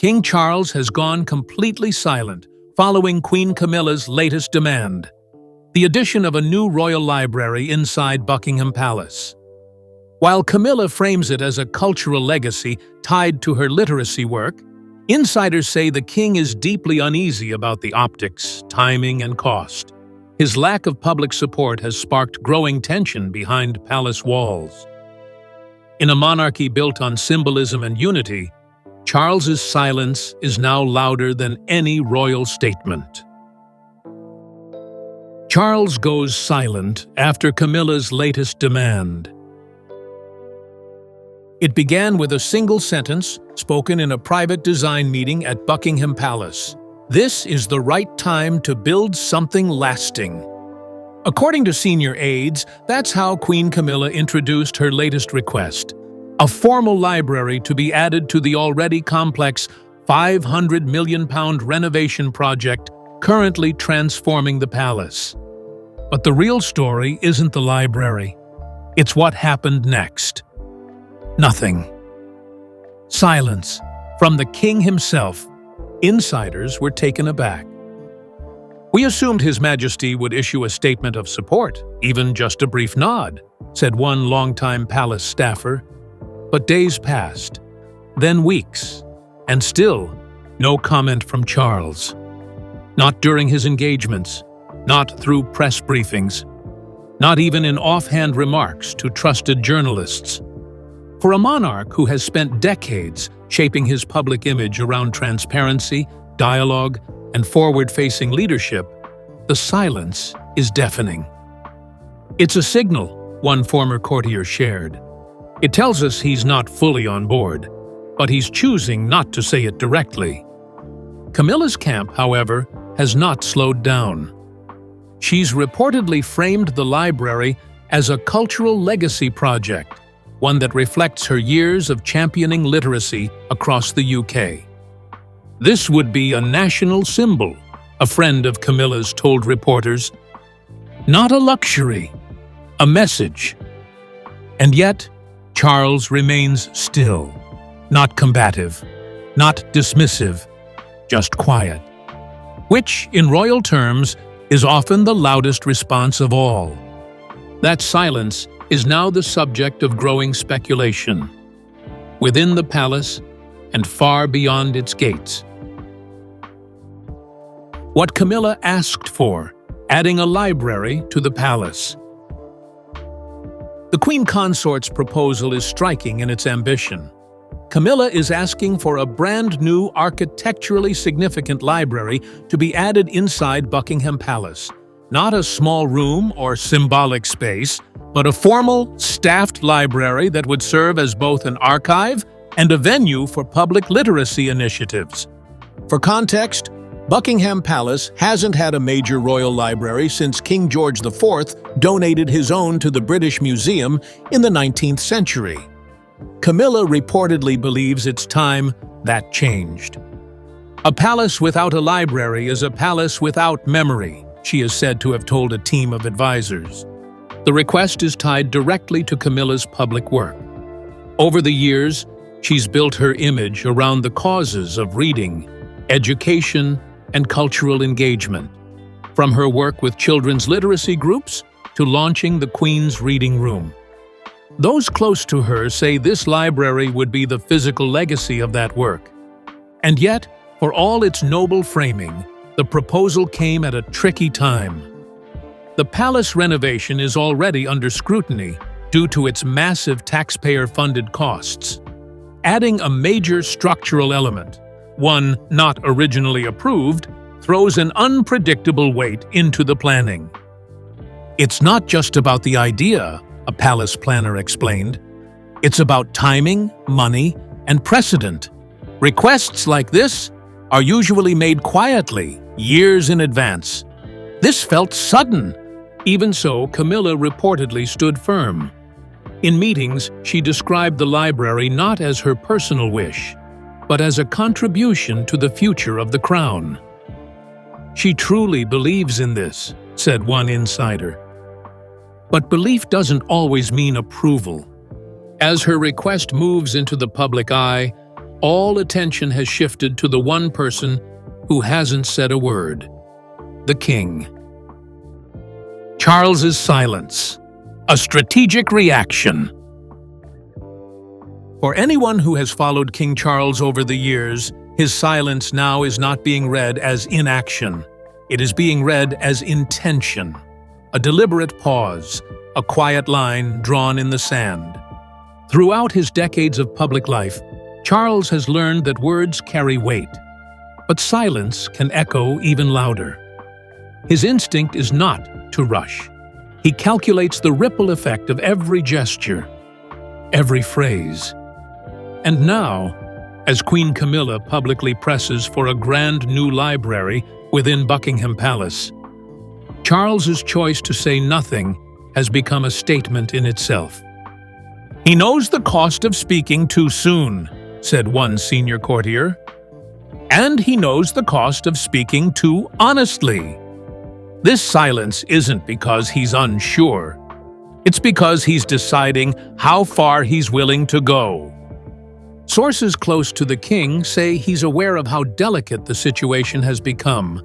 King Charles has gone completely silent following Queen Camilla's latest demand: the addition of a new royal library inside Buckingham Palace. While Camilla frames it as a cultural legacy tied to her literacy work, insiders say the king is deeply uneasy about the optics, timing, and cost. His lack of public support has sparked growing tension behind palace walls. In a monarchy built on symbolism and unity, Charles's silence is now louder than any royal statement. Charles goes silent after Camilla's latest demand. It began with a single sentence spoken in a private design meeting at Buckingham Palace. "This is the right time to build something lasting." According to senior aides, that's how Queen Camilla introduced her latest request: a formal library to be added to the already complex £500 million renovation project currently transforming the palace. But the real story isn't the library. It's what happened next. Nothing. Silence. From the king himself. Insiders were taken aback. "We assumed His Majesty would issue a statement of support, even just a brief nod," said one longtime palace staffer. But days passed, then weeks, and still no comment from Charles. Not during his engagements, not through press briefings, not even in offhand remarks to trusted journalists. For a monarch who has spent decades shaping his public image around transparency, dialogue, and forward-facing leadership, the silence is deafening. "It's a signal," one former courtier shared. "It tells us he's not fully on board, but he's choosing not to say it directly." Camilla's camp, however, has not slowed down. She's reportedly framed the library as a cultural legacy project, one that reflects her years of championing literacy across the UK. "This would be a national symbol," a friend of Camilla's told reporters. "Not a luxury, a message." And yet, Charles remains still, not combative, not dismissive, just quiet. Which, in royal terms, is often the loudest response of all. That silence is now the subject of growing speculation, within the palace and far beyond its gates. What Camilla asked for: adding a library to the palace. The Queen Consort's proposal is striking in its ambition. Camilla is asking for a brand new architecturally significant library to be added inside Buckingham Palace. Not a small room or symbolic space, but a formal, staffed library that would serve as both an archive and a venue for public literacy initiatives. For context, Buckingham Palace hasn't had a major royal library since King George IV donated his own to the British Museum in the 19th century. Camilla reportedly believes it's time that changed. "A palace without a library is a palace without memory," she is said to have told a team of advisors. The request is tied directly to Camilla's public work. Over the years, she's built her image around the causes of reading, education, and cultural engagement, from her work with children's literacy groups to launching the Queen's Reading Room. Those close to her say this library would be the physical legacy of that work. And yet, for all its noble framing, the proposal came at a tricky time. The palace renovation is already under scrutiny due to its massive taxpayer-funded costs. Adding a major structural element, one not originally approved, throws an unpredictable weight into the planning. "It's not just about the idea," a palace planner explained. "It's about timing, money, and precedent. Requests like this are usually made quietly, years in advance. This felt sudden." Even so, Camilla reportedly stood firm. In meetings, she described the library not as her personal wish, but as a contribution to the future of the crown. "She truly believes in this," said one insider. But belief doesn't always mean approval. As her request moves into the public eye, all attention has shifted to the one person who hasn't said a word: the king. Charles's silence, a strategic reaction. For anyone who has followed King Charles over the years, his silence now is not being read as inaction. It is being read as intention, a deliberate pause, a quiet line drawn in the sand. Throughout his decades of public life, Charles has learned that words carry weight, but silence can echo even louder. His instinct is not to rush. He calculates the ripple effect of every gesture, every phrase. And now, as Queen Camilla publicly presses for a grand new library within Buckingham Palace, Charles's choice to say nothing has become a statement in itself. "He knows the cost of speaking too soon," said one senior courtier. "And he knows the cost of speaking too honestly." This silence isn't because he's unsure. It's because he's deciding how far he's willing to go. Sources close to the king say he's aware of how delicate the situation has become,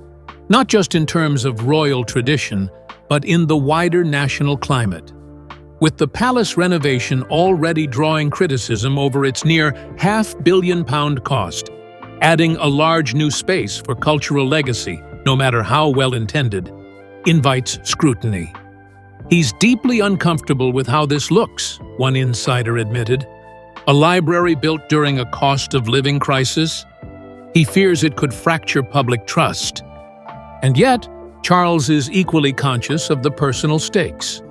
not just in terms of royal tradition, but in the wider national climate. With the palace renovation already drawing criticism over its near £500 million cost, adding a large new space for cultural legacy, no matter how well-intended, invites scrutiny. He's deeply uncomfortable with how this looks, one insider admitted. A library built during a cost-of-living crisis? He fears it could fracture public trust. And yet, Charles is equally conscious of the personal stakes.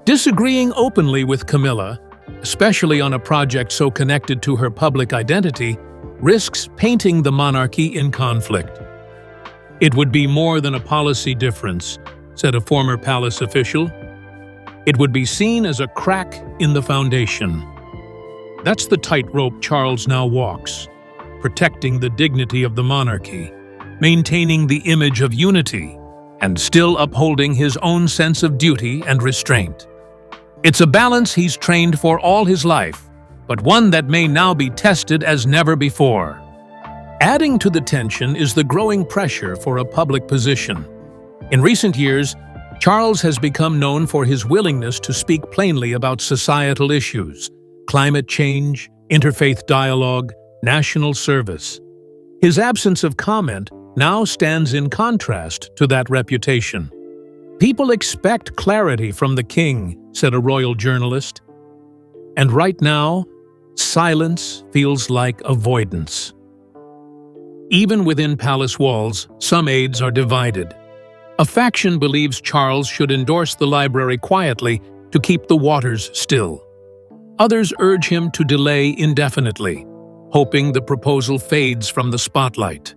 Disagreeing openly with Camilla, especially on a project so connected to her public identity, risks painting the monarchy in conflict. "It would be more than a policy difference," said a former palace official. "It would be seen as a crack in the foundation." That's the tightrope Charles now walks, protecting the dignity of the monarchy, maintaining the image of unity, and still upholding his own sense of duty and restraint. It's a balance he's trained for all his life, but one that may now be tested as never before. Adding to the tension is the growing pressure for a public position. In recent years, Charles has become known for his willingness to speak plainly about societal issues: climate change, interfaith dialogue, national service. His absence of comment now stands in contrast to that reputation. "People expect clarity from the king," said a royal journalist. And right now, silence feels like avoidance. Even within palace walls, some aides are divided. A faction believes Charles should endorse the library quietly to keep the waters still. Others urge him to delay indefinitely, hoping the proposal fades from the spotlight.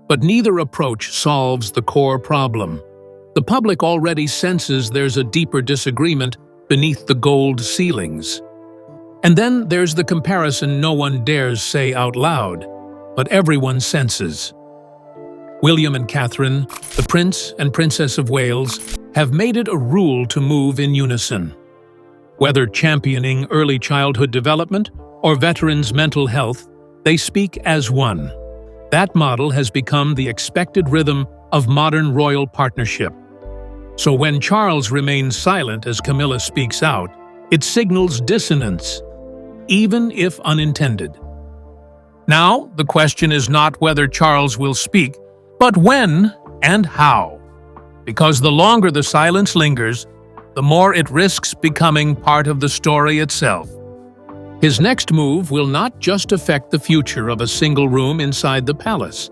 But neither approach solves the core problem. The public already senses there's a deeper disagreement beneath the gold ceilings. And then there's the comparison no one dares say out loud, but everyone senses. William and Catherine, the Prince and Princess of Wales, have made it a rule to move in unison. Whether championing early childhood development or veterans' mental health, they speak as one. That model has become the expected rhythm of modern royal partnership. So when Charles remains silent as Camilla speaks out, it signals dissonance, even if unintended. Now, the question is not whether Charles will speak, but when and how. Because the longer the silence lingers, the more it risks becoming part of the story itself. His next move will not just affect the future of a single room inside the palace.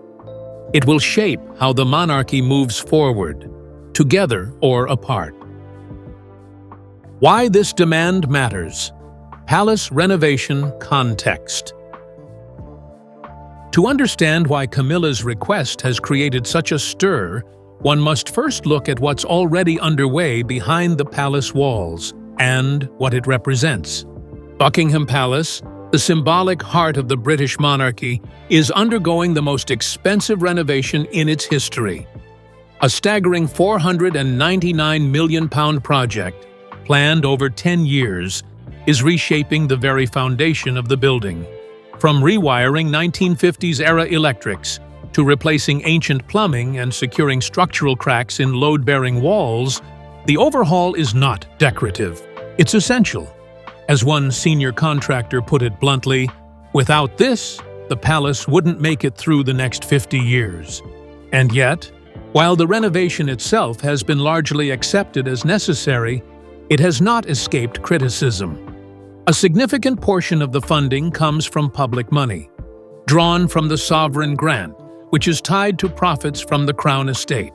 It will shape how the monarchy moves forward, together or apart. Why this demand matters. Palace renovation context. To understand why Camilla's request has created such a stir, one must first look at what's already underway behind the palace walls and what it represents. Buckingham Palace, the symbolic heart of the British monarchy, is undergoing the most expensive renovation in its history. A staggering £499 million project, planned over 10 years, is reshaping the very foundation of the building. From rewiring 1950s-era electrics to replacing ancient plumbing and securing structural cracks in load-bearing walls, the overhaul is not decorative. It's essential. As one senior contractor put it bluntly, without this, the palace wouldn't make it through the next 50 years. And yet, while the renovation itself has been largely accepted as necessary, it has not escaped criticism. A significant portion of the funding comes from public money, drawn from the sovereign grant, which is tied to profits from the Crown estate.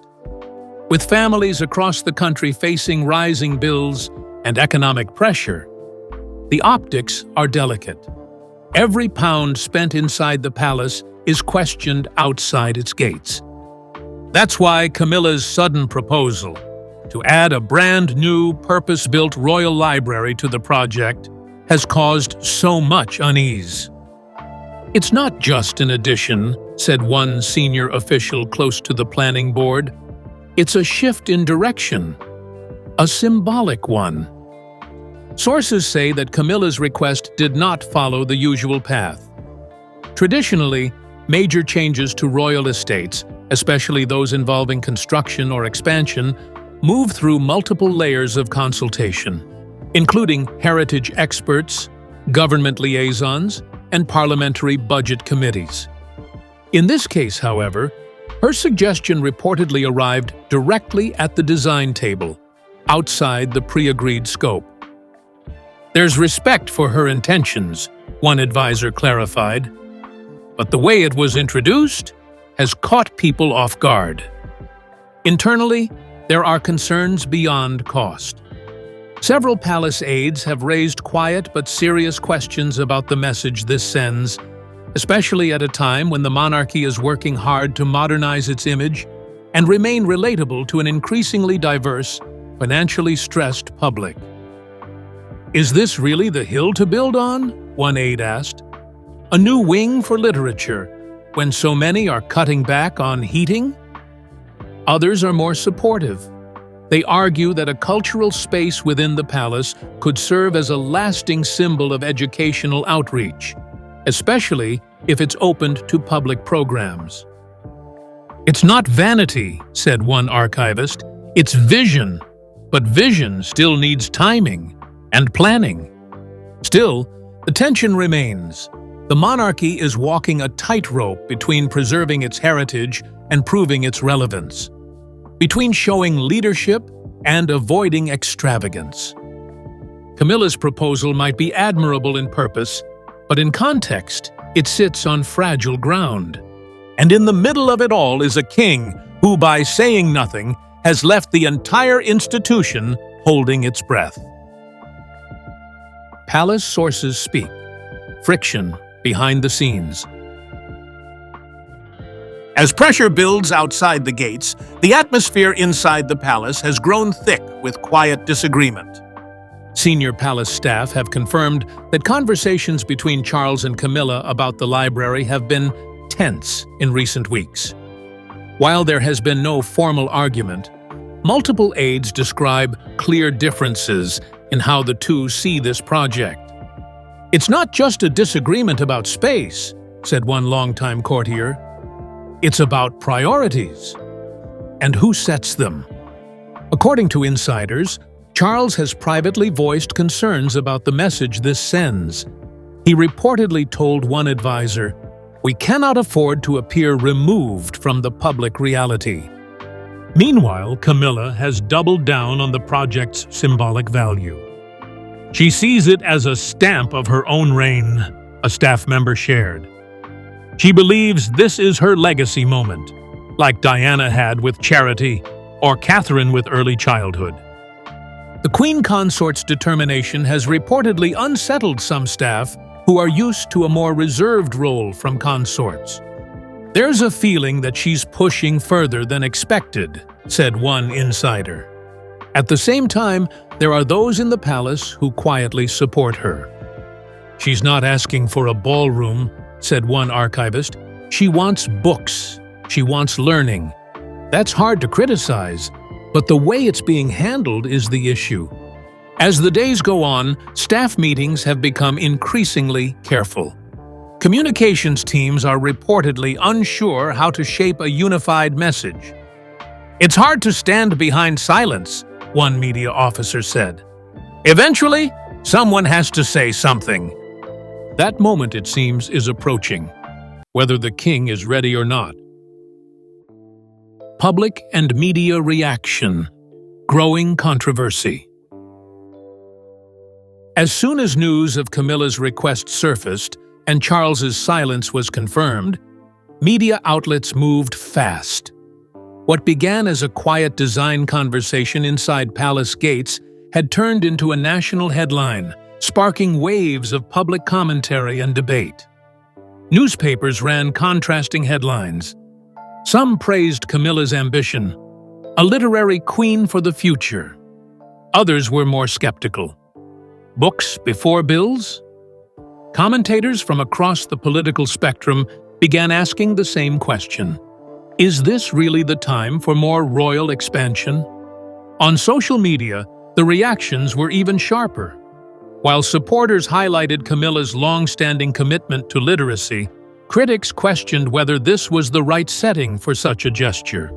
With families across the country facing rising bills and economic pressure, the optics are delicate. Every pound spent inside the palace is questioned outside its gates. That's why Camilla's sudden proposal to add a brand-new, purpose-built royal library to the project has caused so much unease. "It's not just an addition," said one senior official close to the planning board. "It's a shift in direction, a symbolic one." Sources say that Camilla's request did not follow the usual path. Traditionally, major changes to royal estates, especially those involving construction or expansion, move through multiple layers of consultation, including heritage experts, government liaisons, and parliamentary budget committees. In this case, however, her suggestion reportedly arrived directly at the design table, outside the pre-agreed scope. "There's respect for her intentions," one advisor clarified, "but the way it was introduced has caught people off guard." Internally, there are concerns beyond cost. Several palace aides have raised quiet but serious questions about the message this sends, especially at a time when the monarchy is working hard to modernize its image and remain relatable to an increasingly diverse, financially stressed public. "Is this really the hill to build on?" one aide asked. "A new wing for literature, when so many are cutting back on heating?" Others are more supportive. They argue that a cultural space within the palace could serve as a lasting symbol of educational outreach, especially if it's opened to public programs. "It's not vanity," said one archivist, "it's vision. But vision still needs timing and planning." Still, the tension remains. The monarchy is walking a tightrope between preserving its heritage and proving its relevance, between showing leadership and avoiding extravagance. Camilla's proposal might be admirable in purpose, but in context, it sits on fragile ground. And in the middle of it all is a king who, by saying nothing, has left the entire institution holding its breath. Palace sources speak. Friction behind the scenes. As pressure builds outside the gates, the atmosphere inside the palace has grown thick with quiet disagreement. Senior palace staff have confirmed that conversations between Charles and Camilla about the library have been tense in recent weeks. While there has been no formal argument, multiple aides describe clear differences in how the two see this project. "It's not just a disagreement about space," said one longtime courtier. "It's about priorities. And who sets them?" According to insiders, Charles has privately voiced concerns about the message this sends. He reportedly told one advisor, "We cannot afford to appear removed from the public reality." Meanwhile, Camilla has doubled down on the project's symbolic value. She sees it as a stamp of her own reign, a staff member shared. She believes this is her legacy moment, like Diana had with Charity or Catherine with early childhood. The Queen Consort's determination has reportedly unsettled some staff who are used to a more reserved role from consorts. "There's a feeling that she's pushing further than expected," said one insider. At the same time, there are those in the palace who quietly support her. "She's not asking for a ballroom," said one archivist. "She wants books. She wants learning." That's hard to criticize, but the way it's being handled is the issue. As the days go on, staff meetings have become increasingly careful. Communications teams are reportedly unsure how to shape a unified message. "It's hard to stand behind silence," one media officer said. "Eventually, someone has to say something." That moment, it seems, is approaching, whether the king is ready or not. Public and media reaction. Growing controversy. As soon as news of Camilla's request surfaced and Charles's silence was confirmed, media outlets moved fast. What began as a quiet design conversation inside palace gates had turned into a national headline, sparking waves of public commentary and debate. Newspapers ran contrasting headlines. Some praised Camilla's ambition, a literary queen for the future. Others were more skeptical. Books before bills? Commentators from across the political spectrum began asking the same question. Is this really the time for more royal expansion? On social media, the reactions were even sharper. While supporters highlighted Camilla's long-standing commitment to literacy, critics questioned whether this was the right setting for such a gesture.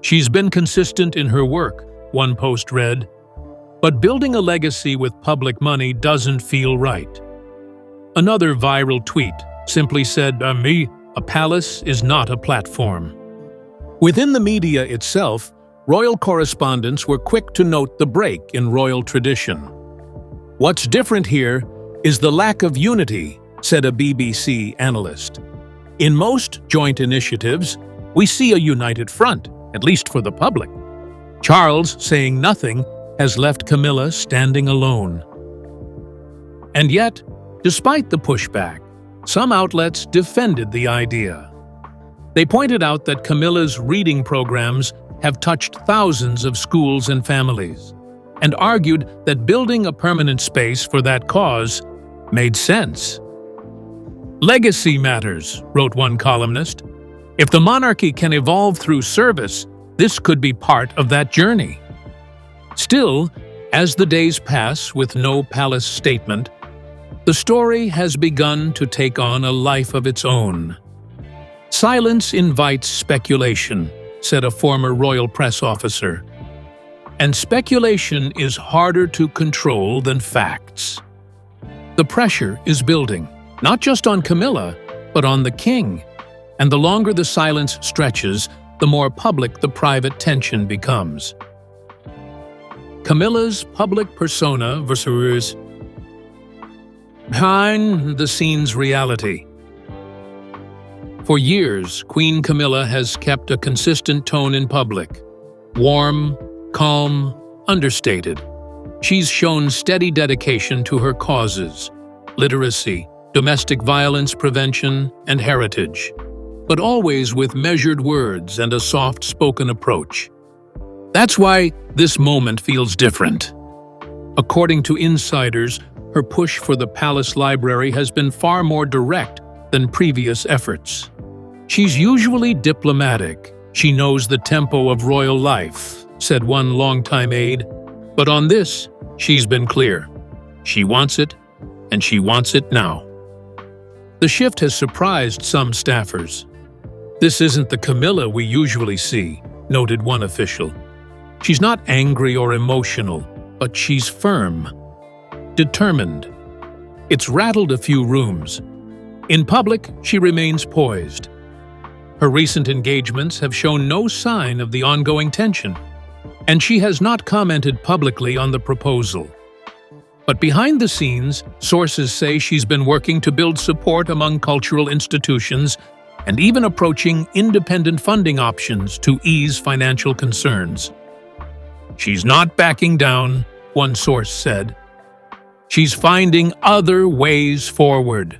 "She's been consistent in her work," one post read, "but building a legacy with public money doesn't feel right." Another viral tweet simply said, "A palace is not a platform." Within the media itself, royal correspondents were quick to note the break in royal tradition. "What's different here is the lack of unity," said a BBC analyst. "In most joint initiatives, we see a united front, at least for the public. Charles saying nothing has left Camilla standing alone." And yet, despite the pushback, some outlets defended the idea. They pointed out that Camilla's reading programs have touched thousands of schools and families, and argued that building a permanent space for that cause made sense. "Legacy matters," wrote one columnist. "If the monarchy can evolve through service, this could be part of that journey." Still, as the days pass with no palace statement, the story has begun to take on a life of its own. "Silence invites speculation," said a former royal press officer. And speculation is harder to control than facts. The pressure is building, not just on Camilla, but on the king. And the longer the silence stretches, the more public the private tension becomes. Camilla's public persona versus behind the scenes reality. For years, Queen Camilla has kept a consistent tone in public. Warm, calm, understated. She's shown steady dedication to her causes: literacy, domestic violence prevention, and heritage, but always with measured words and a soft-spoken approach. That's why this moment feels different. According to insiders, her push for the palace library has been far more direct than previous efforts. She's usually diplomatic. She knows the tempo of royal life, said one longtime aide. But on this, she's been clear. She wants it, and she wants it now. The shift has surprised some staffers. "This isn't the Camilla we usually see," noted one official. "She's not angry or emotional, but she's firm, determined." It's rattled a few rooms. In public, she remains poised. Her recent engagements have shown no sign of the ongoing tension, and she has not commented publicly on the proposal. But behind the scenes, sources say she's been working to build support among cultural institutions and even approaching independent funding options to ease financial concerns. "She's not backing down," one source said. "She's finding other ways forward."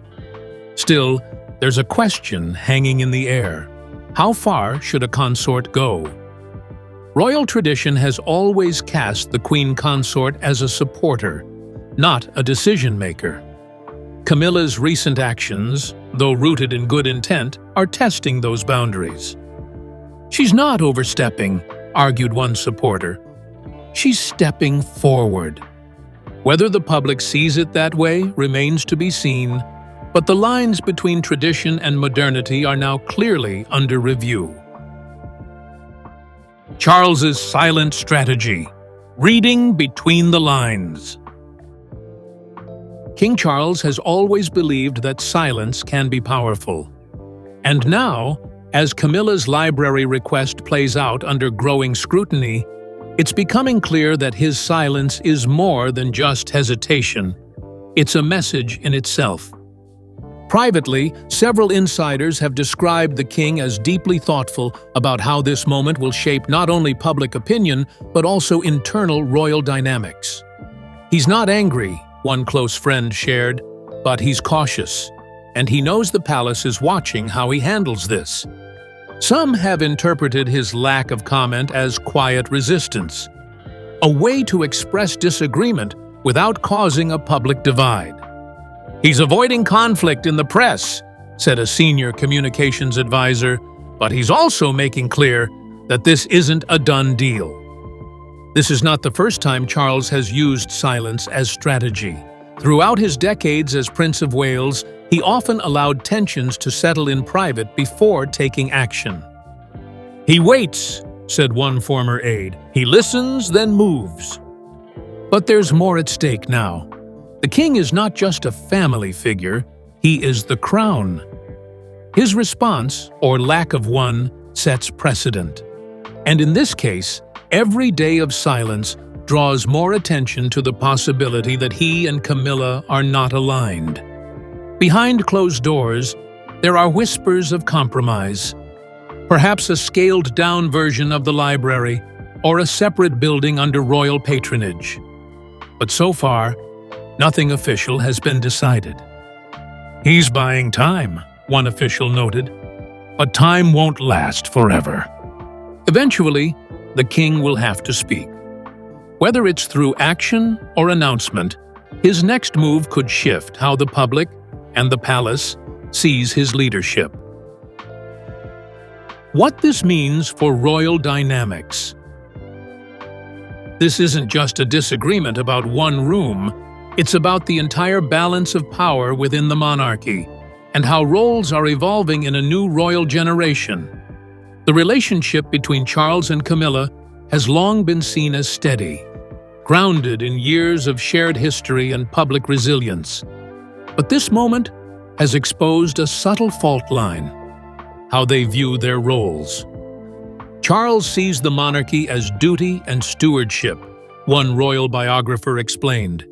Still, there's a question hanging in the air. How far should a consort go? Royal tradition has always cast the queen consort as a supporter, not a decision-maker. Camilla's recent actions, though rooted in good intent, are testing those boundaries. "She's not overstepping," argued one supporter. "She's stepping forward." Whether the public sees it that way remains to be seen, But the lines between tradition and modernity are now clearly under review. Charles's silent strategy, reading between the lines. King Charles has always believed that silence can be powerful. And now, as Camilla's library request plays out under growing scrutiny, it's becoming clear that his silence is more than just hesitation. It's a message in itself. Privately, several insiders have described the king as deeply thoughtful about how this moment will shape not only public opinion, but also internal royal dynamics. He's not angry, one close friend shared, but he's cautious, and he knows the palace is watching how he handles this. Some have interpreted his lack of comment as quiet resistance, a way to express disagreement without causing a public divide. He's avoiding conflict in the press, said a senior communications advisor, but he's also making clear that this isn't a done deal. This is not the first time Charles has used silence as strategy. Throughout his decades as Prince of Wales, he often allowed tensions to settle in private before taking action. "He waits," said one former aide. "He listens, then moves." But there's more at stake now. The king is not just a family figure, he is the crown. His response, or lack of one, sets precedent. And in this case, every day of silence draws more attention to the possibility that he and Camilla are not aligned. Behind closed doors, there are whispers of compromise. Perhaps a scaled-down version of the library, or a separate building under royal patronage. But so far, nothing official has been decided. "He's buying time," one official noted, "but time won't last forever." Eventually, the king will have to speak. Whether it's through action or announcement, his next move could shift how the public and the palace sees his leadership. What this means for royal dynamics. This isn't just a disagreement about one room, it's about the entire balance of power within the monarchy and how roles are evolving in a new royal generation. The relationship between Charles and Camilla has long been seen as steady, grounded in years of shared history and public resilience. But this moment has exposed a subtle fault line: how they view their roles. Charles sees the monarchy as duty and stewardship, one royal biographer explained.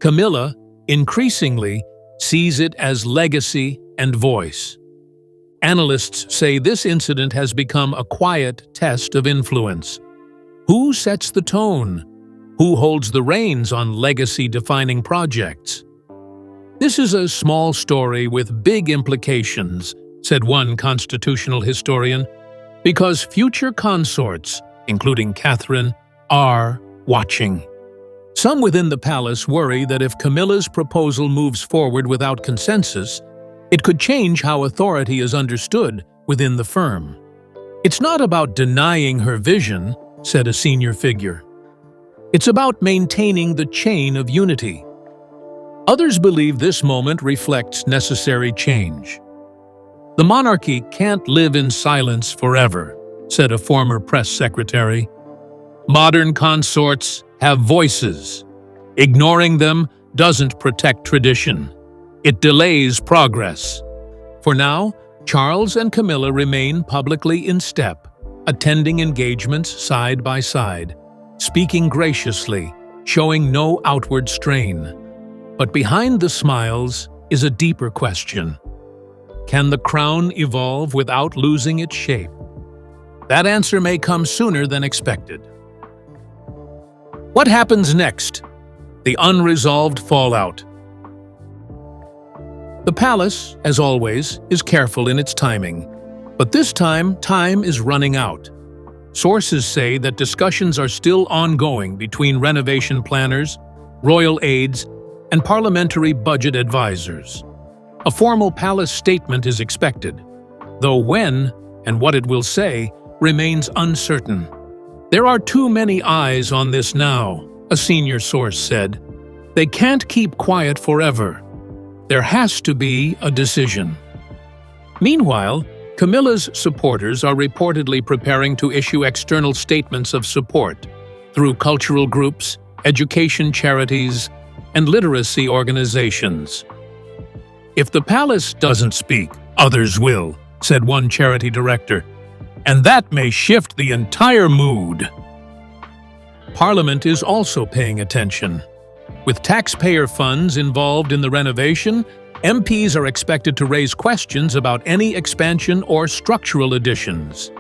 Camilla, increasingly, sees it as legacy and voice. Analysts say this incident has become a quiet test of influence. Who sets the tone? Who holds the reins on legacy-defining projects? This is a small story with big implications, said one constitutional historian, because future consorts, including Catherine, are watching. Some within the palace worry that if Camilla's proposal moves forward without consensus, it could change how authority is understood within the firm. "It's not about denying her vision," said a senior figure. "It's about maintaining the chain of unity." Others believe this moment reflects necessary change. "The monarchy can't live in silence forever," said a former press secretary. "Modern consorts have voices. Ignoring them doesn't protect tradition. It delays progress." For now, Charles and Camilla remain publicly in step, attending engagements side by side, speaking graciously, showing no outward strain. But behind the smiles is a deeper question. Can the crown evolve without losing its shape? That answer may come sooner than expected. What happens next? The unresolved fallout. The palace, as always, is careful in its timing. But this time is running out. Sources say that discussions are still ongoing between renovation planners, royal aides, and parliamentary budget advisors. A formal palace statement is expected, though when and what it will say remains uncertain. "There are too many eyes on this now," a senior source said. "They can't keep quiet forever." There has to be a decision. Meanwhile, Camilla's supporters are reportedly preparing to issue external statements of support through cultural groups, education charities, and literacy organizations. "If the palace doesn't speak, others will," said one charity director, "and that may shift the entire mood." Parliament is also paying attention. With taxpayer funds involved in the renovation, MPs are expected to raise questions about any expansion or structural additions.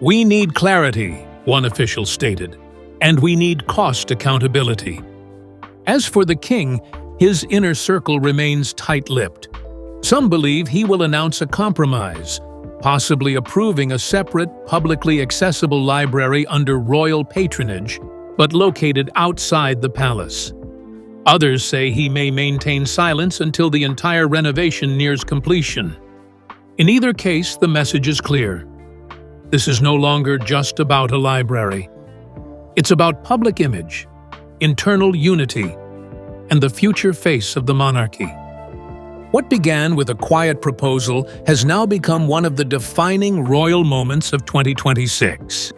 "We need clarity," one official stated, "and we need cost accountability." As for the king, his inner circle remains tight-lipped. Some believe he will announce a compromise, possibly approving a separate, publicly accessible library under royal patronage, but located outside the palace. Others say he may maintain silence until the entire renovation nears completion. In either case, the message is clear. This is no longer just about a library. It's about public image, internal unity, and the future face of the monarchy. What began with a quiet proposal has now become one of the defining royal moments of 2026.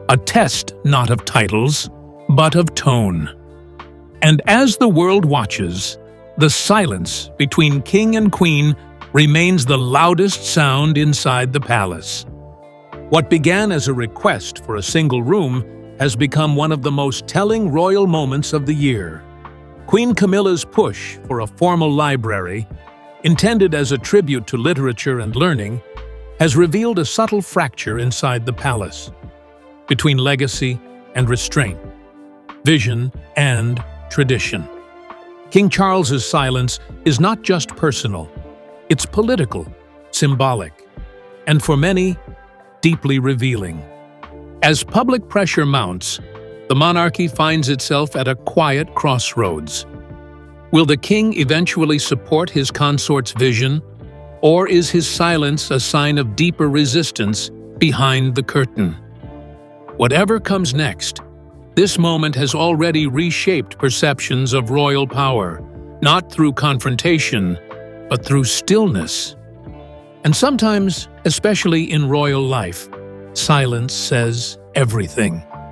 A test not of titles, but of tone. And as the world watches, the silence between king and queen remains the loudest sound inside the palace. What began as a request for a single room has become one of the most telling royal moments of the year. Queen Camilla's push for a formal library, intended as a tribute to literature and learning, has revealed a subtle fracture inside the palace, between legacy and restraint, vision and tradition. King Charles's silence is not just personal, it's political, symbolic, and for many, deeply revealing. As public pressure mounts, the monarchy finds itself at a quiet crossroads. Will the king eventually support his consort's vision, or is his silence a sign of deeper resistance behind the curtain? Whatever comes next, this moment has already reshaped perceptions of royal power, not through confrontation, but through stillness. And sometimes, especially in royal life, silence says everything.